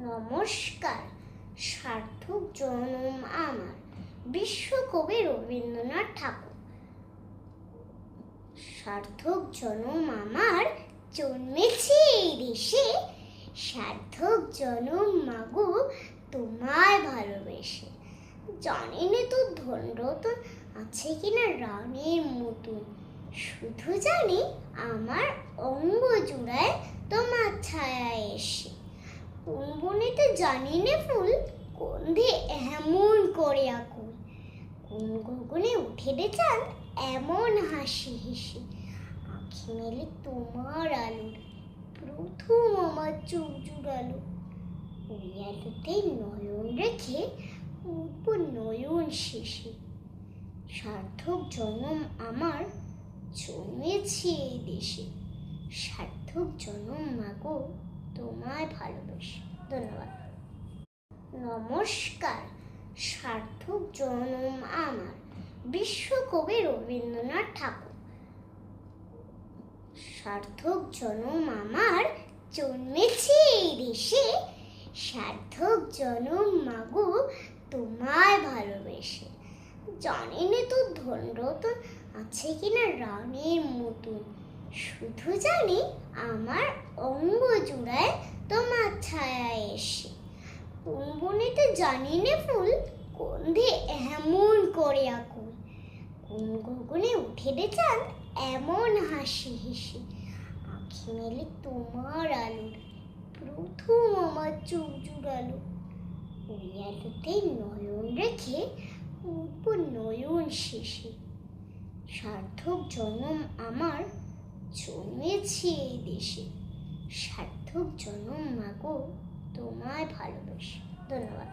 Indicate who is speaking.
Speaker 1: নমস্কার। সার্থক জনম আমার বিশ্বকবি রবীন্দ্রনাথ ঠাকুর। সার্থক জনম আমার জন্মেছি এই দেশে, সার্থক জনম মাগো তোমায় ভালোবেসে। জানি না তোর ধনরতন আছে কিনা রানীর মতন, শুধু জানি আমার অঙ্গ জুড়ায় তোমার ছায়া এসে। কোন বনেতে জানি নে ফুল, গন্ধে এমন করে আকুল, কোন গগনে উঠে রে চাঁদ এমন হাসি হেসে। আঁখি মেলে তোমার আলোর প্রথম আমার চোখ জুড়ালো, ওই আলোতে নয়ন রেখে উঠবো নয়ন শেষে। সার্থক জনম আমার জন্মেছি এই দেশে, সার্থক জনম মাগো তোমায় ভালোবাসি। ধন্যবাদ। নমস্কার। সার্থক জনম আমার বিশ্বকবি রবীন্দ্রনাথ ঠাকুর। সার্থক জনম আমার জন্মেছি এই দেশে, সার্থক জনম মাগো তোমায় ভালোবেসে। জানি না তোর ধনরতন আছে কিনা রানীর মতন, শুধু জানি আমার অঙ্গ জুড়ায় তোমার ছায়া এসে। কোন বনেতে জানি নে ফুল, গন্ধে এমন করে আকুল, কোন গগনে উঠে রে চাঁদ এমন হাসি হেসে। আঁখি মেলে তোমার আলোর প্রথম আমার চোখ জুড়ালো, ওই আলোতে নয়ন রেখে উঠবো নয়ন শেষে। সার্থক জনম আমার জন্মেছি এই দেশে, সার্থক জনম মাগো তোমায় ভালোবাসি। ধন্যবাদ।